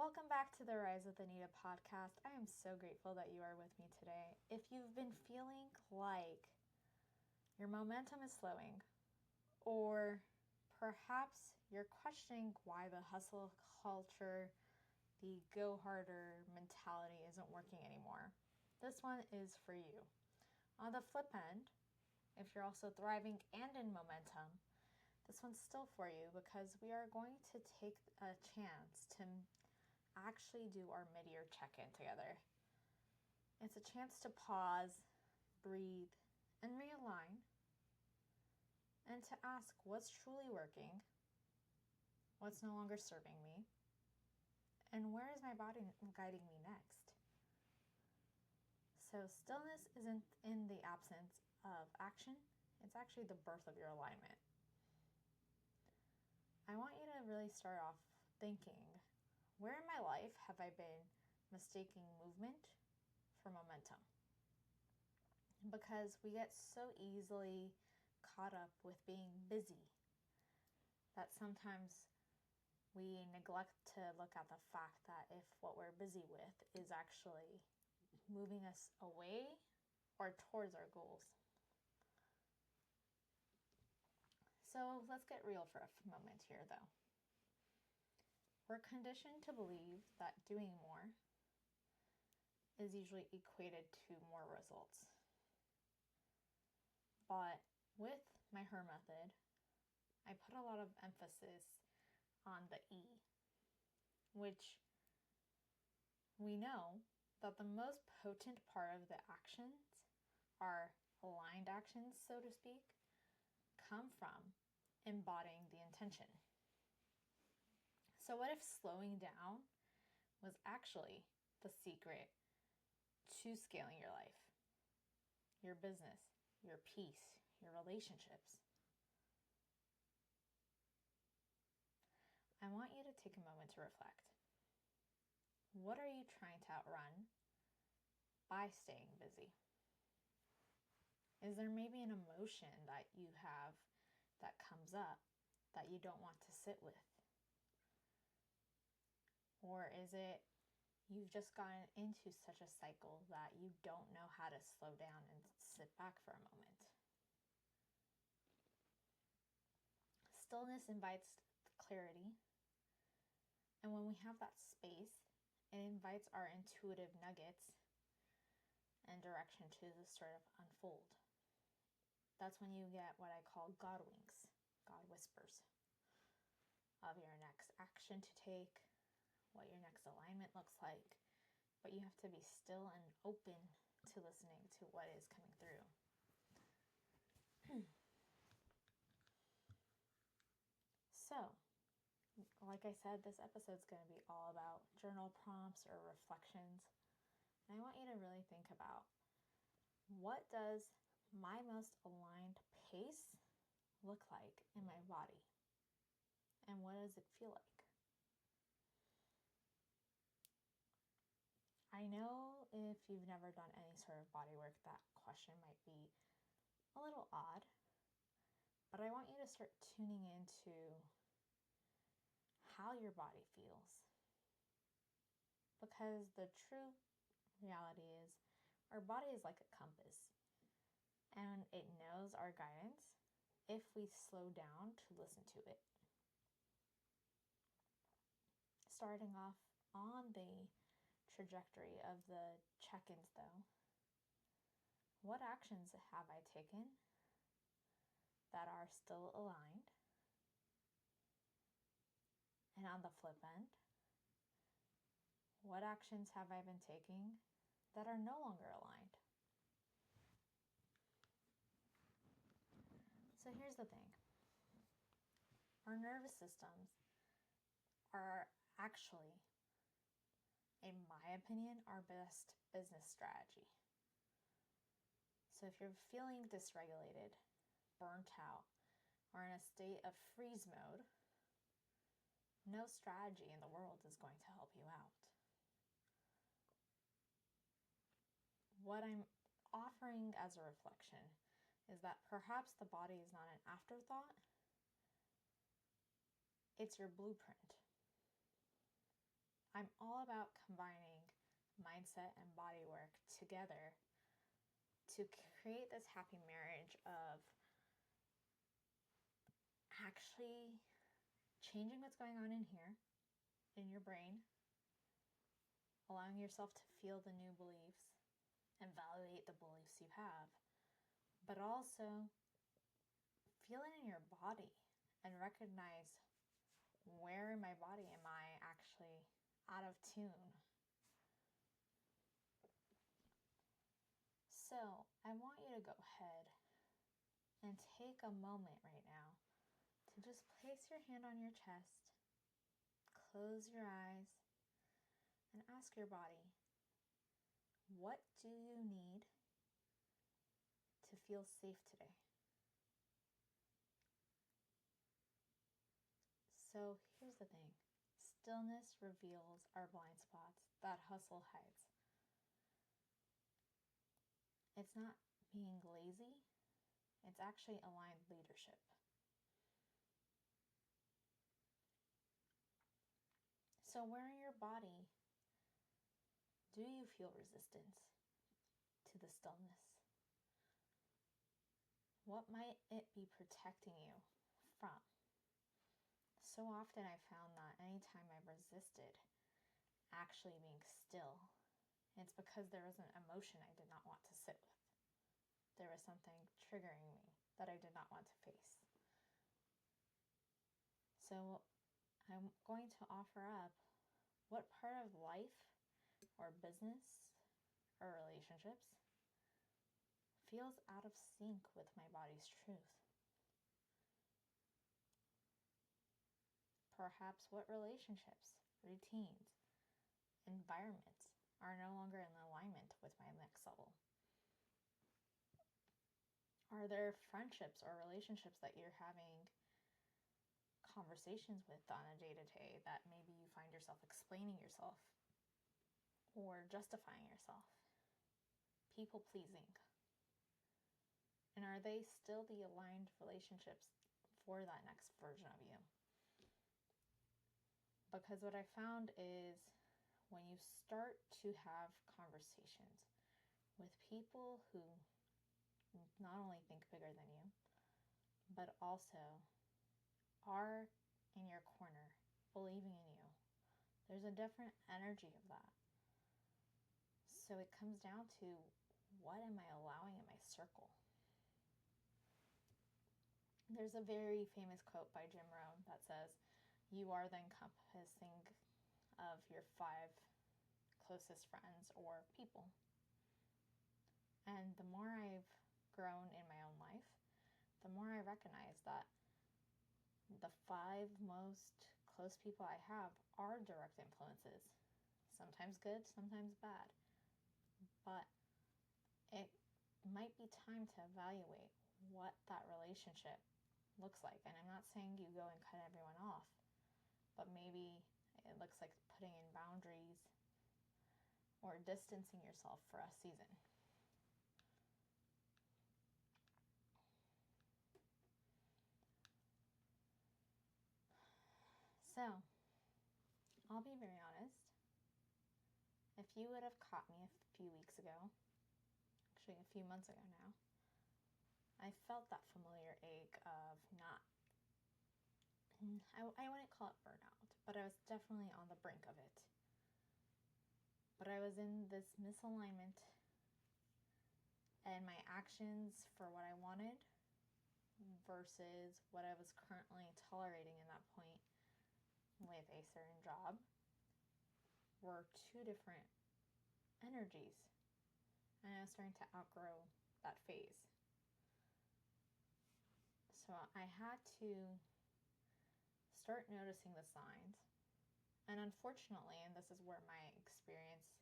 Welcome back to the Rise with Anita podcast. I am so grateful that you are with me today. If you've been feeling like your momentum is slowing, or perhaps you're questioning why the hustle culture, the go harder mentality isn't working anymore, this one is for you. On the flip end, if you're also thriving and in momentum, this one's still for you because we are going to take a chance to actually do our mid-year check-in together. It's a chance to pause, breathe, and realign, and to ask what's truly working, what's no longer serving me, and where is my body guiding me next. So stillness isn't in the absence of action, it's actually the birth of your alignment. I want you to really start off thinking, where in my life have I been mistaking movement for momentum? Because we get so easily caught up with being busy that sometimes we neglect to look at the fact that if what we're busy with is actually moving us away or towards our goals. So let's get real for a moment here, though. We're conditioned to believe that doing more is usually equated to more results. But with my HER method, I put a lot of emphasis on the E, which we know that the most potent part of the actions, our aligned actions, so to speak, come from embodying the intention. So what if slowing down was actually the secret to scaling your life, your business, your peace, your relationships? I want you to take a moment to reflect. What are you trying to outrun by staying busy? Is there maybe an emotion that you have that comes up that you don't want to sit with? Or is it you've just gotten into such a cycle that you don't know how to slow down and sit back for a moment? Stillness invites clarity. And when we have that space, it invites our intuitive nuggets and direction to just sort of unfold. That's when you get what I call God winks, God whispers, of your next action to take, what your next alignment looks like, but you have to be still and open to listening to what is coming through. So, like I said, this episode's going to be all about journal prompts or reflections. And I want you to really think about, what does my most aligned pace look like in my body? And what does it feel like? I know if you've never done any sort of body work, that question might be a little odd, but I want you to start tuning into how your body feels. Because the true reality is, our body is like a compass, and it knows our guidance if we slow down to listen to it. Starting off on the trajectory of the check-ins though, what actions have I taken that are still aligned? And on the flip end, what actions have I been taking that are no longer aligned? So here's the thing. Our nervous systems are actually, in my opinion, our best business strategy. So if you're feeling dysregulated, burnt out, or in a state of freeze mode, no strategy in the world is going to help you out. What I'm offering as a reflection is that perhaps the body is not an afterthought, it's your blueprint. I'm all about combining mindset and body work together to create this happy marriage of actually changing what's going on in here, in your brain, allowing yourself to feel the new beliefs and validate the beliefs you have, but also feel it in your body and recognize, where in my body am I actually out of tune? So I want you to go ahead and take a moment right now to just place your hand on your chest, close your eyes, and ask your body, what do you need to feel safe today? So here's the thing. Stillness reveals our blind spots that hustle hides. It's not being lazy, it's actually aligned leadership. So where in your body do you feel resistance to the stillness? What might it be protecting you from? So often I found that anytime I resisted actually being still, it's because there was an emotion I did not want to sit with. There was something triggering me that I did not want to face. So I'm going to offer up what part of life or business or relationships feels out of sync with my body's truth. Perhaps what relationships, routines, environments are no longer in alignment with my next level. Are there friendships or relationships that you're having conversations with on a day-to-day that maybe you find yourself explaining yourself or justifying yourself, people pleasing? And are they still the aligned relationships for that next version of you? Because what I found is when you start to have conversations with people who not only think bigger than you, but also are in your corner, believing in you, there's a different energy of that. So it comes down to, what am I allowing in my circle? There's a very famous quote by Jim Rohn that says, you are the encompassing of your 5 closest friends or people. And the more I've grown in my own life, the more I recognize that the 5 most close people I have are direct influences. Sometimes good, sometimes bad. But it might be time to evaluate what that relationship looks like. And I'm not saying you go and cut everyone off, but maybe it looks like putting in boundaries or distancing yourself for a season. So, I'll be very honest. If you would have caught me a few weeks ago, actually a few months ago now, I felt that familiar ache of I wouldn't call it burnout, but I was definitely on the brink of it. But I was in this misalignment, and my actions for what I wanted versus what I was currently tolerating in that point with a certain job were 2 different energies. And I was starting to outgrow that phase. So I had to start noticing the signs. And unfortunately, and this is where my experience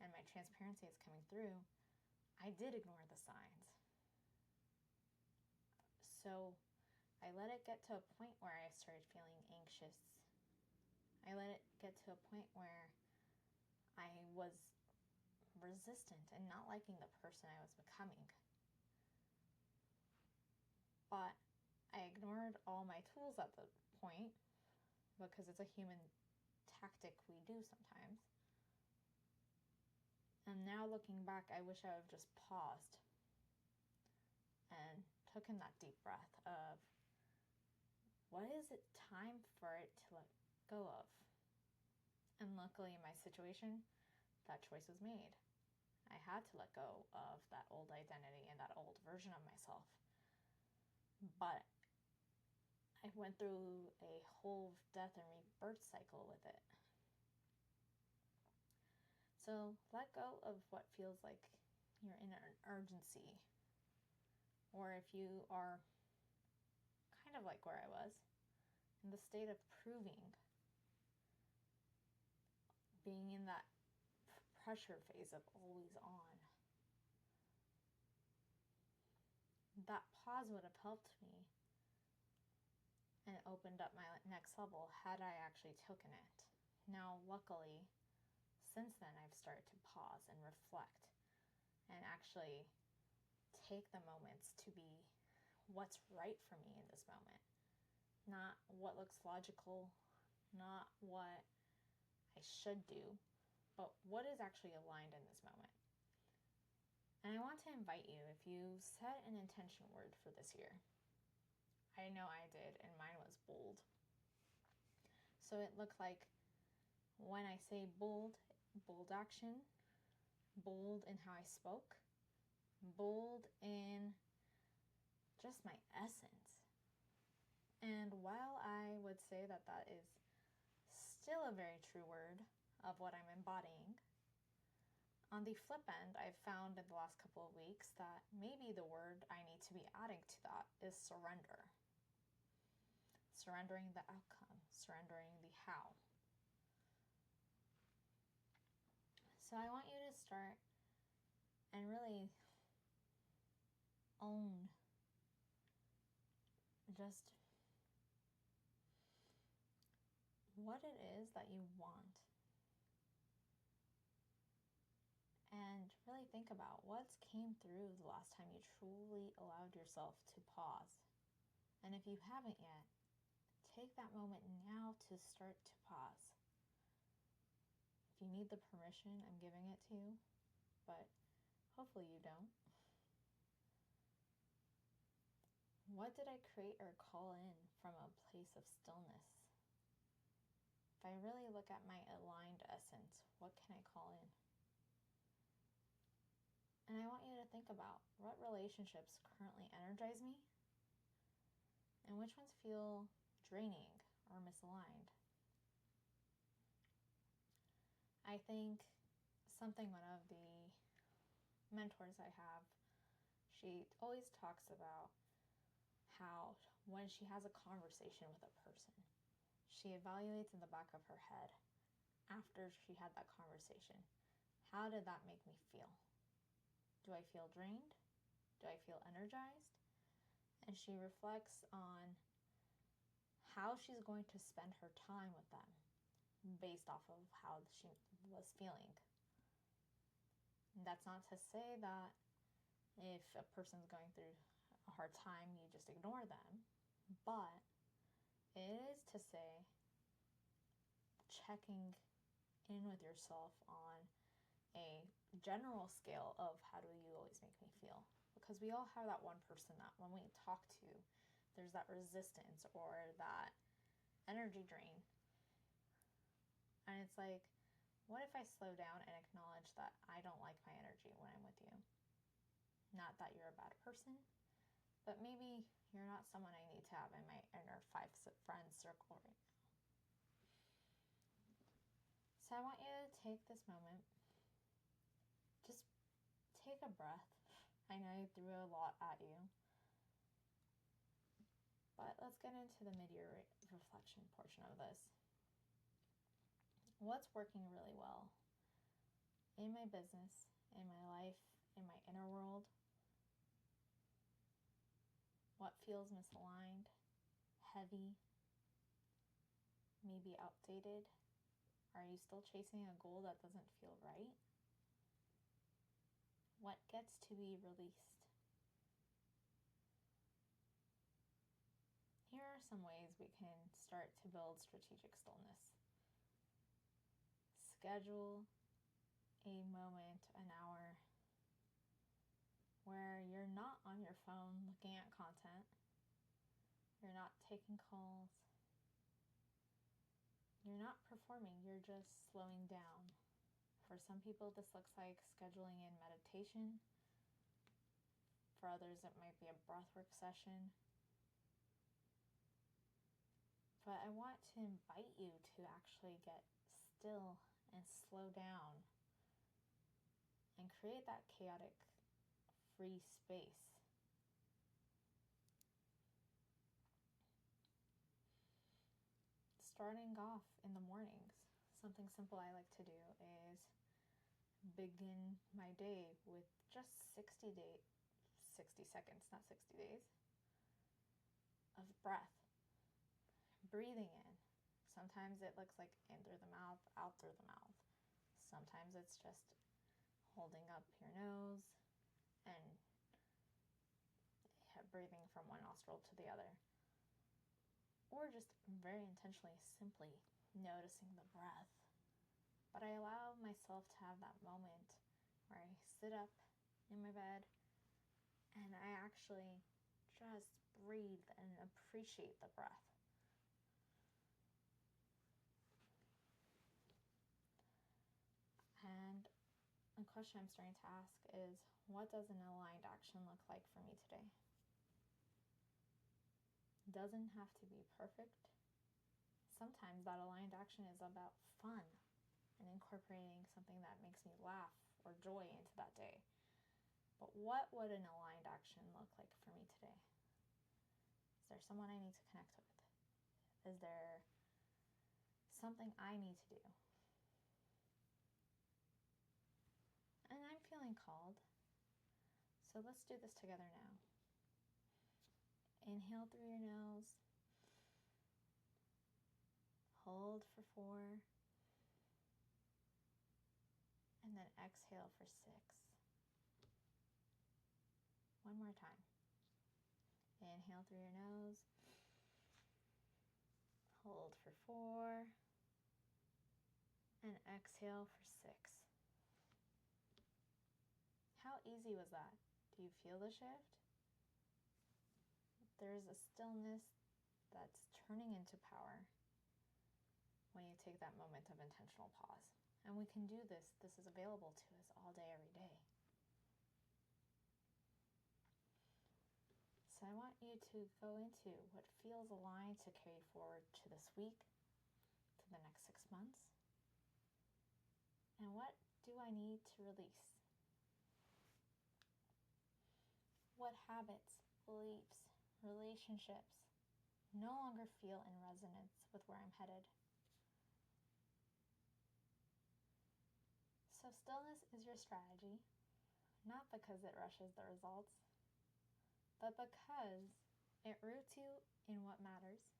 and my transparency is coming through, I did ignore the signs. So I let it get to a point where I started feeling anxious. I let it get to a point where I was resistant and not liking the person I was becoming. But I ignored all my tools at the point because it's a human tactic we do sometimes. And now looking back, I wish I would have just paused and took in that deep breath of, what is it time for it to let go of? And luckily in my situation, that choice was made. I had to let go of that old identity and that old version of myself. But I went through a whole death and rebirth cycle with it. So let go of what feels like you're in an urgency. Or if you are kind of like where I was, in the state of proving, being in that pressure phase of always on. That pause would have helped me and opened up my next level had I actually taken it. Now, luckily, since then, I've started to pause and reflect and actually take the moments to be what's right for me in this moment. Not what looks logical, not what I should do, but what is actually aligned in this moment. And I want to invite you, if you set an intention word for this year, I know I did, and mine was bold. So it looked like, when I say bold, bold action, bold in how I spoke, bold in just my essence. And while I would say that that is still a very true word of what I'm embodying, on the flip end, I've found in the last couple of weeks that maybe the word I need to be adding to that is surrender. Surrendering the outcome, surrendering the how. So I want you to start and really own just what it is that you want. And really think about what's came through the last time you truly allowed yourself to pause. And if you haven't yet, take that moment now to start to pause. If you need the permission, I'm giving it to you, but hopefully you don't. What did I create or call in from a place of stillness? If I really look at my aligned essence, what can I call in? And I want you to think about what relationships currently energize me and which ones feel draining or misaligned. I think one of the mentors I have, she always talks about how when she has a conversation with a person, she evaluates in the back of her head after she had that conversation, how did that make me feel? Do I feel drained? Do I feel energized? And she reflects on how she's going to spend her time with them based off of how she was feeling. And that's not to say that if a person's going through a hard time, you just ignore them. But it is to say, checking in with yourself on a general scale of how do you always make me feel? Because we all have that one person that when we talk to, there's that resistance or that energy drain. And it's like, what if I slow down and acknowledge that I don't like my energy when I'm with you? Not that you're a bad person, but maybe you're not someone I need to have in my inner 5 friends circle right now. So I want you to take this moment, just take a breath. I know I threw a lot at you, but let's get into the mid-year reflection portion of this. What's working really well in my business, in my life, in my inner world? What feels misaligned, heavy, maybe outdated? Are you still chasing a goal that doesn't feel right? What gets to be released? Here are some ways we can start to build strategic stillness. schedule a moment, an hour, where you're not on your phone looking at content, you're not taking calls, you're not performing, you're just slowing down. For some people, this looks like scheduling in meditation. For others, it might be a breathwork session. But I want to invite you to actually get still and slow down and create that chaotic, free space. Starting off in the mornings, something simple I like to do is begin my day with just 60 seconds, not 60 days, of breath. Breathing in. Sometimes it looks like in through the mouth, out through the mouth. Sometimes it's just holding up your nose and breathing from one nostril to the other. Or just very intentionally, simply noticing the breath. But I allow myself to have that moment where I sit up in my bed and I actually just breathe and appreciate the breath. And a question I'm starting to ask is, what does an aligned action look like for me today? It doesn't have to be perfect. Sometimes that aligned action is about fun and incorporating something that makes me laugh or joy into that day. But what would an aligned action look like for me today? Is there someone I need to connect with? Is there something I need to do? And I'm feeling called. So let's do this together now. Inhale through your nose. Hold for 4. And then exhale for 6. One more time. Inhale through your nose. Hold for 4. And exhale for 6. How easy was that? Do you feel the shift? There's a stillness that's turning into power when you take that moment of intentional pause. And we can do this. This is available to us all day, every day. So I want you to go into what feels aligned to carry forward to this week, to the next 6 months. And what do I need to release? What habits, beliefs, relationships no longer feel in resonance with where I'm headed? So stillness is your strategy, not because it rushes the results, but because it roots you in what matters.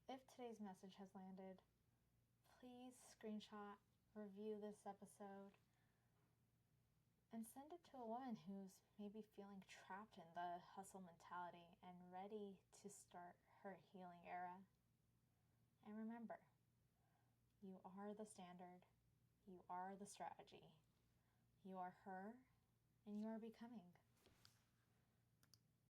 If today's message has landed, please screenshot, review this episode, and send it to a woman who's maybe feeling trapped in the hustle mentality and ready to start her healing era. And remember, you are the standard. You are the strategy. You are her, and you are becoming.